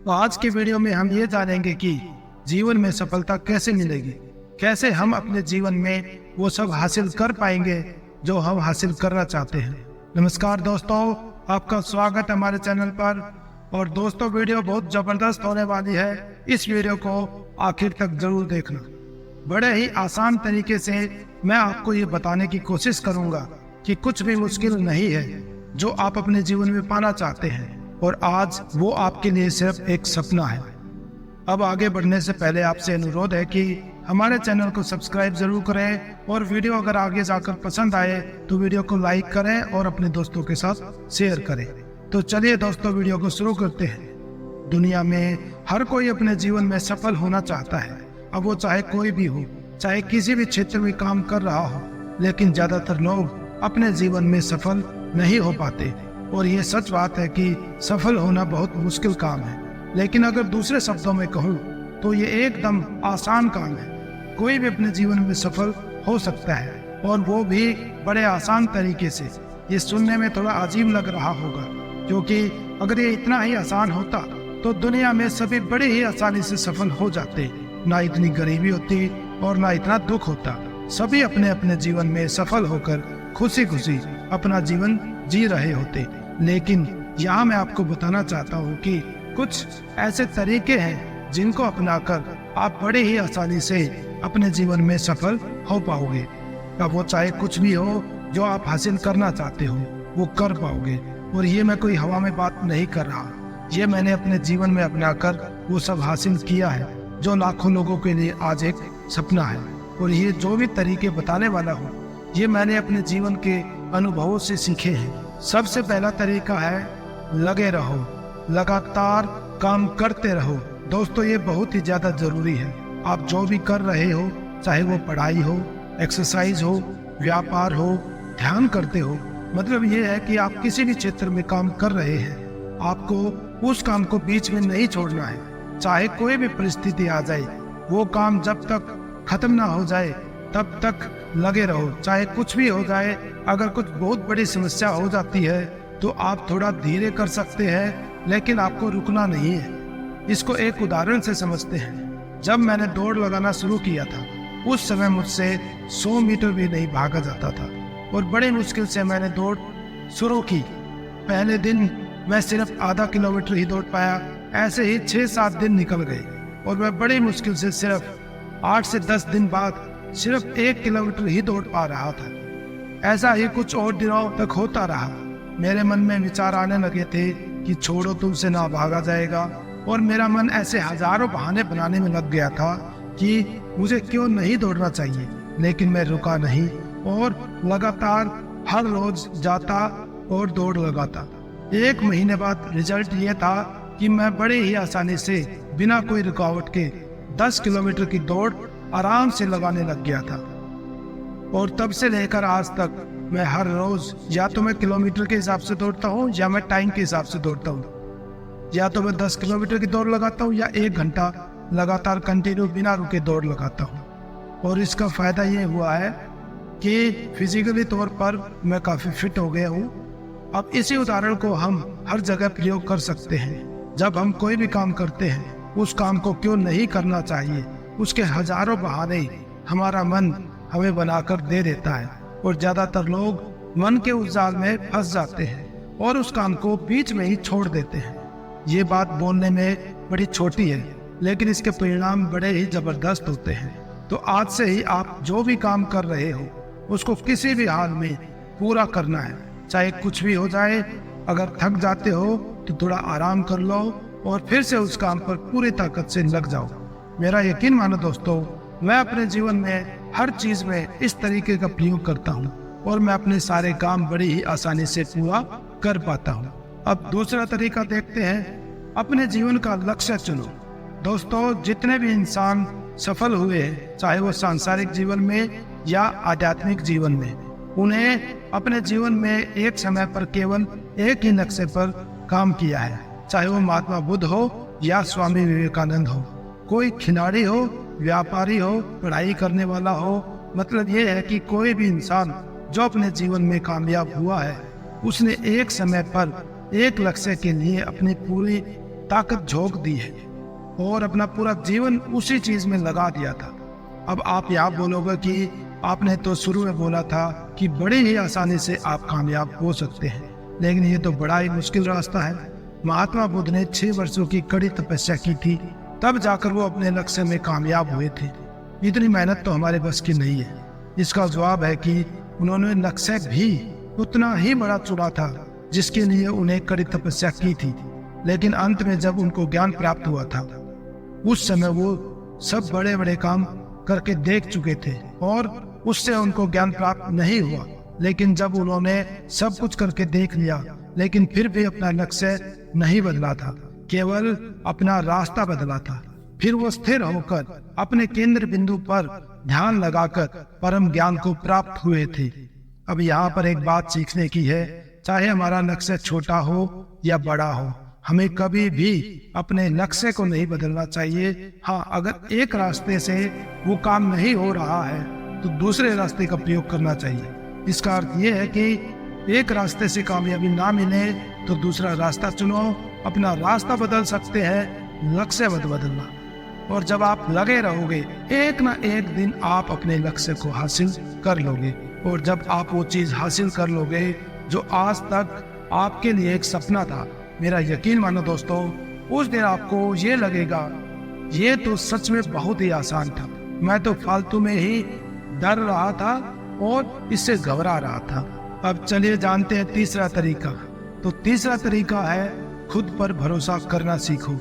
तो आज के वीडियो में हम ये जानेंगे कि जीवन में सफलता कैसे मिलेगी, कैसे हम अपने जीवन में वो सब हासिल कर पाएंगे जो हम हासिल करना चाहते हैं। नमस्कार दोस्तों, आपका स्वागत है हमारे चैनल पर। और दोस्तों, वीडियो बहुत ज़बरदस्त होने वाली है, इस वीडियो को आखिर तक जरूर देखना। बड़े ही आसान तरीके से मैं आपको ये बताने की कोशिश करूँगा कि कुछ भी मुश्किल नहीं है जो आप अपने जीवन में पाना चाहते हैं, और आज वो आपके लिए सिर्फ एक सपना है। अब आगे बढ़ने से पहले आपसे अनुरोध है कि हमारे चैनल को सब्सक्राइब जरूर करें, और वीडियो अगर आगे जाकर पसंद आए तो वीडियो को लाइक करें और अपने दोस्तों के साथ शेयर करें। तो चलिए दोस्तों, वीडियो को शुरू करते हैं। दुनिया में हर कोई अपने जीवन में सफल होना चाहता है, अब वो चाहे कोई भी हो, चाहे किसी भी क्षेत्र में काम कर रहा हो, लेकिन ज्यादातर लोग अपने जीवन में सफल नहीं हो पाते। और ये सच बात है कि सफल होना बहुत मुश्किल काम है, लेकिन अगर दूसरे शब्दों में कहूँ तो ये एकदम आसान काम है। कोई भी अपने जीवन में सफल हो सकता है, और वो भी बड़े आसान तरीके से। ये सुनने में थोड़ा अजीब लग रहा होगा, क्योंकि अगर ये इतना ही आसान होता तो दुनिया में सभी बड़े ही आसानी से सफल हो जाते। ना इतनी गरीबी होती और ना इतना दुख होता। सभी अपने अपने जीवन में सफल होकर खुशी खुशी अपना जीवन जी रहे होते। लेकिन यहाँ मैं आपको बताना चाहता हूँ कि कुछ ऐसे तरीके हैं जिनको अपनाकर आप बड़े ही आसानी से अपने जीवन में सफल हो पाओगे। अब वो चाहे कुछ भी हो जो आप हासिल करना चाहते हो, वो कर पाओगे। और ये मैं कोई हवा में बात नहीं कर रहा, ये मैंने अपने जीवन में अपनाकर वो सब हासिल किया है जो लाखों लोगों के लिए आज एक सपना है। और ये जो भी तरीके बताने वाला हूँ, ये मैंने अपने जीवन के अनुभवों से सीखे हैं। सबसे पहला तरीका है लगे रहो, लगातार काम करते रहो। दोस्तों, ये बहुत ही ज्यादा जरूरी है। आप जो भी कर रहे हो, चाहे वो पढ़ाई हो, एक्सरसाइज हो, व्यापार हो, ध्यान करते हो, मतलब ये है कि आप किसी भी क्षेत्र में काम कर रहे हैं, आपको उस काम को बीच में नहीं छोड़ना है। चाहे कोई भी परिस्थिति आ जाए, वो काम जब तक खत्म ना हो जाए तब तक लगे रहो। चाहे कुछ भी हो जाए, अगर कुछ बहुत बड़ी समस्या हो जाती है तो आप थोड़ा धीरे कर सकते हैं, लेकिन आपको रुकना नहीं है। इसको एक उदाहरण से समझते हैं। जब मैंने दौड़ लगाना शुरू किया था, उस समय मुझसे 100 मीटर भी नहीं भागा जाता था, और बड़े मुश्किल से मैंने दौड़ शुरू की। पहले दिन मैं सिर्फ आधा किलोमीटर ही दौड़ पाया। ऐसे ही 6-7 दिन निकल गए, और मैं बड़ी मुश्किल से सिर्फ 8 से 10 दिन बाद सिर्फ 1 किलोमीटर ही दौड़ पा रहा था। ऐसा ही कुछ और दिनों तक होता रहा। मेरे मन में विचार आने लगे थे कि छोड़ो, तुमसे ना भागा जाएगा। और मेरा मन ऐसे हजारों बहाने बनाने में लग गया था कि मुझे क्यों नहीं दौड़ना चाहिए। लेकिन मैं रुका नहीं, और लगातार हर रोज जाता और दौड़ लगाता। 1 महीने बाद रिजल्ट ये था कि मैं बड़े ही आसानी से बिना कोई रुकावट के 10 किलोमीटर की दौड़ आराम से लगाने लग गया था। और तब से लेकर आज तक मैं हर रोज या तो मैं किलोमीटर के हिसाब से दौड़ता हूँ, या मैं टाइम के हिसाब से दौड़ता हूँ। या तो मैं 10 किलोमीटर की दौड़ लगाता हूँ, या 1 घंटा लगातार कंटिन्यू बिना रुके दौड़ लगाता हूँ। और इसका फायदा ये हुआ है कि फिजिकली तौर पर मैं काफ़ी फिट हो गया हूँ। अब इसी उदाहरण को हम हर जगह प्रयोग कर सकते हैं। जब हम कोई भी काम करते हैं, उस काम को क्यों नहीं करना चाहिए, उसके हजारों बहाने हमारा मन हमें बनाकर दे देता है। और ज्यादातर लोग मन के उस जाल में फंस जाते हैं और उस काम को बीच में ही छोड़ देते हैं। ये बात बोलने में बड़ी छोटी है, लेकिन इसके परिणाम बड़े ही जबरदस्त होते हैं। तो आज से ही आप जो भी काम कर रहे हो, उसको किसी भी हाल में पूरा करना है, चाहे कुछ भी हो जाए। अगर थक जाते हो तो थोड़ा आराम कर लो, और फिर से उस काम पर पूरी ताकत से लग जाओ। मेरा यकीन मानो दोस्तों, मैं अपने जीवन में हर चीज में इस तरीके का प्रयोग करता हूँ, और मैं अपने सारे काम बड़ी ही आसानी से पूरा कर पाता हूँ। अब दूसरा तरीका देखते हैं, अपने जीवन का लक्ष्य चुनो। दोस्तों, जितने भी इंसान सफल हुए हैं, चाहे वो सांसारिक जीवन में या आध्यात्मिक जीवन में, उन्हें अपने जीवन में एक समय पर केवल एक ही लक्ष्य पर काम किया है। चाहे वो महात्मा बुद्ध हो या स्वामी विवेकानंद हो, कोई खिलाड़ी हो, व्यापारी हो, पढ़ाई करने वाला हो, मतलब ये है कि कोई भी इंसान जो अपने जीवन में कामयाब हुआ है, उसने एक समय पर एक लक्ष्य के लिए अपनी पूरी ताकत झोंक दी है और अपना पूरा जीवन उसी चीज में लगा दिया था। अब आप यहाँ बोलोगे कि आपने तो शुरू में बोला था कि बड़ी ही आसानी से आप कामयाब हो सकते हैं, लेकिन ये तो बड़ा ही मुश्किल रास्ता है। महात्मा बुद्ध ने 6 वर्षों की कड़ी तपस्या की थी, तब जाकर वो अपने लक्ष्य में कामयाब हुए थे। इतनी मेहनत तो हमारे बस की नहीं है। इसका जवाब है कि उन्होंने लक्ष्य भी उतना ही बड़ा चुना था जिसके लिए उन्हें कड़ी तपस्या की थी, लेकिन अंत में जब उनको ज्ञान प्राप्त हुआ था उस समय वो सब बड़े बड़े काम करके देख चुके थे और उससे उनको ज्ञान प्राप्त नहीं हुआ। लेकिन जब उन्होंने सब कुछ करके देख लिया लेकिन फिर भी अपना लक्ष्य नहीं बदला था, केवल अपना रास्ता बदला था, फिर वो स्थिर होकर अपने केंद्र बिंदु पर ध्यान लगाकर परम ज्ञान को प्राप्त हुए थे। अब यहाँ पर एक बात सीखने की है, चाहे हमारा लक्ष्य छोटा हो या बड़ा हो, हमें कभी भी अपने लक्ष्य को नहीं बदलना चाहिए। हाँ, अगर एक रास्ते से वो काम नहीं हो रहा है तो दूसरे रास्ते का प्रयोग करना चाहिए। इसका अर्थ ये है कि एक रास्ते से कामयाबी ना मिले तो दूसरा रास्ता चुनो। अपना रास्ता बदल सकते हैं, लक्ष्य मत बदलना। और जब आप लगे रहोगे एक ना एक दिन आप अपने लक्ष्य को हासिल कर लोगे। और जब आप वो चीज हासिल कर लोगे जो आज तक आपके लिए एक सपना था, मेरा यकीन मानो दोस्तों, उस दिन आपको ये लगेगा ये तो सच में बहुत ही आसान था, मैं तो फालतू में ही डर रहा था और इससे घबरा रहा था। अब चलिए जानते हैं तीसरा तरीका। तो तीसरा तरीका है खुद पर भरोसा करना सीखो।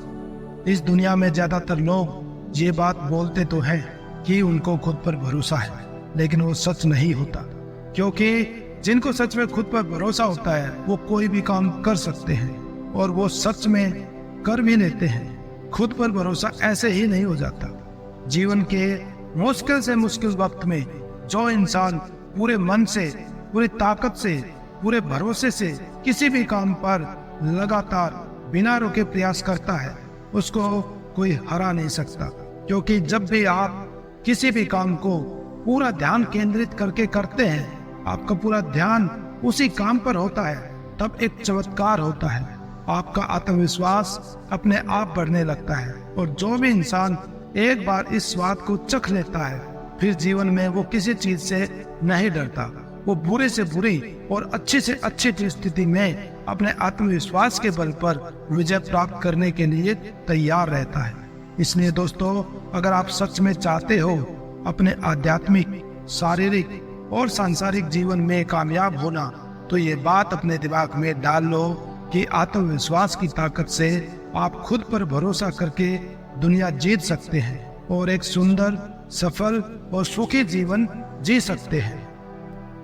इस दुनिया में ज्यादातर लोग ये बात बोलते तो हैं कि उनको खुद पर भरोसा है, लेकिन वो सच नहीं होता, क्योंकि जिनको सच में खुद पर भरोसा होता है वो कोई भी काम कर सकते हैं और वो सच में कर भी लेते हैं। खुद पर भरोसा ऐसे ही नहीं हो जाता। जीवन के मुश्किल से मुश्किल वक्त में जो इंसान पूरे मन से, पूरी ताकत से, पूरे भरोसे से किसी भी काम पर लगातार बिना रुके प्रयास करता है, उसको कोई हरा नहीं सकता। क्योंकि जब भी आप किसी भी काम को पूरा ध्यान केंद्रित करके करते हैं, आपका पूरा ध्यान उसी काम पर होता है, तब एक चमत्कार होता है। आपका आत्मविश्वास अपने आप बढ़ने लगता है और जो भी इंसान एक बार इस स्वाद को चख लेता है, फिर जीवन में वो किसी चीज से नहीं डरता। वो बुरे से बुरी और अच्छी से अच्छी स्थिति में अपने आत्मविश्वास के बल पर विजय प्राप्त करने के लिए तैयार रहता है। इसलिए दोस्तों, अगर आप सच में चाहते हो अपने आध्यात्मिक, शारीरिक और सांसारिक जीवन में कामयाब होना, तो ये बात अपने दिमाग में डाल लो कि आत्मविश्वास की ताकत से आप खुद पर भरोसा करके दुनिया जीत सकते हैं और एक सुंदर, सफल और सुखी जीवन जी सकते हैं।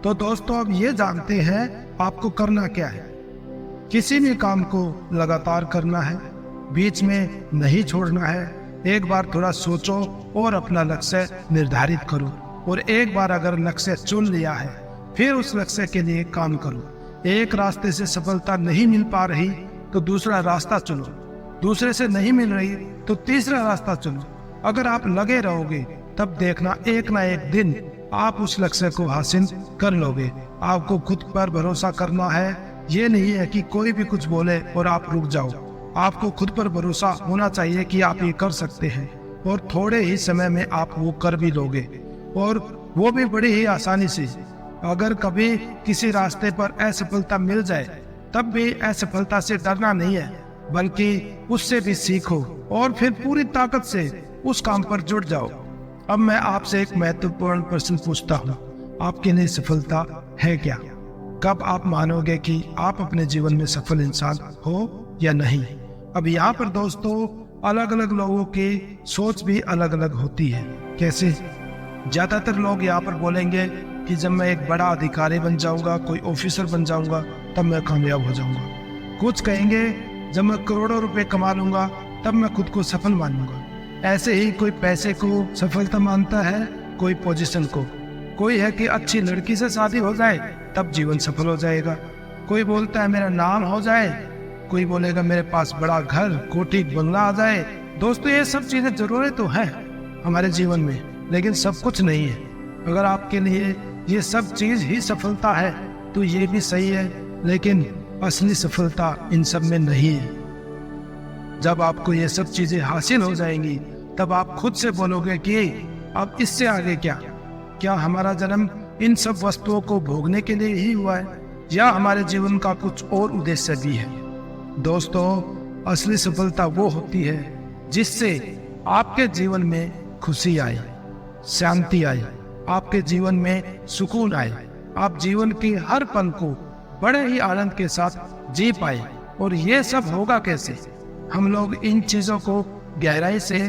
तो दोस्तों, अब ये जानते हैं आपको करना क्या है। किसी भी काम को लगातार करना है, बीच में नहीं छोड़ना है। एक बार थोड़ा सोचो और अपना लक्ष्य निर्धारित करो, और एक बार अगर लक्ष्य चुन लिया है फिर उस लक्ष्य के लिए काम करो। एक रास्ते से सफलता नहीं मिल पा रही तो दूसरा रास्ता चुनो, दूसरे से नहीं मिल रही तो तीसरा रास्ता चुनो। अगर आप लगे रहोगे तब देखना एक ना एक दिन आप उस लक्ष्य को हासिल कर लोगे। आपको खुद पर भरोसा करना है, ये नहीं है कि कोई भी कुछ बोले और आप रुक जाओ। आपको खुद पर भरोसा होना चाहिए कि आप ये कर सकते हैं और थोड़े ही समय में आप वो कर भी लोगे, और वो भी बड़ी ही आसानी से। अगर कभी किसी रास्ते पर असफलता मिल जाए तब भी असफलता से डरना नहीं है, बल्कि उससे भी सीखो और फिर पूरी ताकत से उस काम पर जुट जाओ। अब मैं आपसे एक महत्वपूर्ण प्रश्न पूछता हूँ, आपके लिए सफलता है क्या? कब आप मानोगे कि आप अपने जीवन में सफल इंसान हो या नहीं? अब यहाँ पर दोस्तों, अलग अलग लोगों की सोच भी अलग अलग होती है। कैसे? ज्यादातर लोग यहाँ पर बोलेंगे कि जब मैं एक बड़ा अधिकारी बन जाऊंगा, कोई ऑफिसर बन जाऊंगा, तब मैं कामयाब हो जाऊंगा। कुछ कहेंगे जब मैं करोड़ों रुपए कमा लूंगा तब मैं खुद को सफल मानूंगा। ऐसे ही कोई पैसे को सफलता मानता है, कोई पोजीशन को। कोई है कि अच्छी लड़की से शादी हो जाए तब जीवन सफल हो जाएगा। कोई बोलता है मेरा नाम हो जाए, कोई बोलेगा मेरे पास बड़ा घर, कोठी, बंगला आ जाए। दोस्तों, ये सब चीजें जरूरी तो है हमारे जीवन में, लेकिन सब कुछ नहीं है। अगर आपके लिए ये सब चीज ही सफलता है तो ये भी सही है, लेकिन असली सफलता इन सब में नहीं है। जब आपको ये सब चीजें हासिल हो जाएंगी तब आप खुद से बोलोगे कि अब इससे आगे क्या हमारा जन्म इन सब वस्तुओं को भोगने के लिए ही हुआ है या हमारे जीवन का कुछ और उद्देश्य भी है। दोस्तों, असली सफलता वो होती है जिससे आपके जीवन में खुशी आए, शांति आए, आपके जीवन में सुकून आए, आप जीवन के हर पल को बड़े ही आनंद के साथ जी पाए। और ये सब होगा कैसे? हम लोग इन चीजों को गहराई से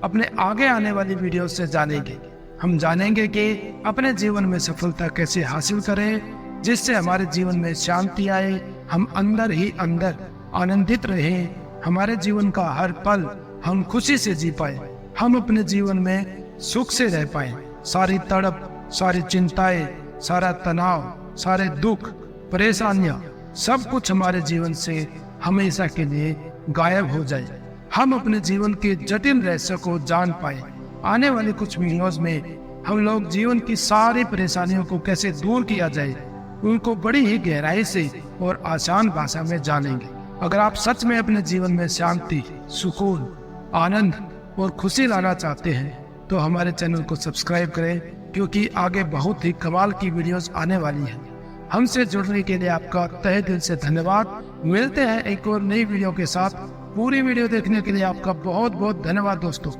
अपने आगे आने वाली वीडियो से जानेंगे। हम जानेंगे कि अपने जीवन में सफलता कैसे हासिल करें जिससे हमारे जीवन में शांति आए, हम अंदर ही अंदर आनंदित रहें, हमारे जीवन का हर पल हम खुशी से जी पाए, हम अपने जीवन में सुख से रह पाए, सारी तड़प, सारी चिंताएं, सारा तनाव, सारे दुख, परेशानियां, सब कुछ हमारे जीवन से हमेशा के लिए गायब हो जाए, हम अपने जीवन के जटिल रहस्य को जान पाए। आने वाली कुछ वीडियोस में हम लोग जीवन की सारी परेशानियों को कैसे दूर किया जाए उनको बड़ी ही गहराई से और आसान भाषा में जानेंगे। अगर आप सच में अपने जीवन में शांति, सुकून, आनंद और खुशी लाना चाहते हैं तो हमारे चैनल को सब्सक्राइब करें, क्योंकि आगे बहुत ही कमाल की वीडियोस आने वाली हैं। हमसे जुड़ने के लिए आपका तहे दिल से धन्यवाद। मिलते हैं एक और नई वीडियो के साथ। पूरी वीडियो देखने के लिए आपका बहुत बहुत धन्यवाद दोस्तों।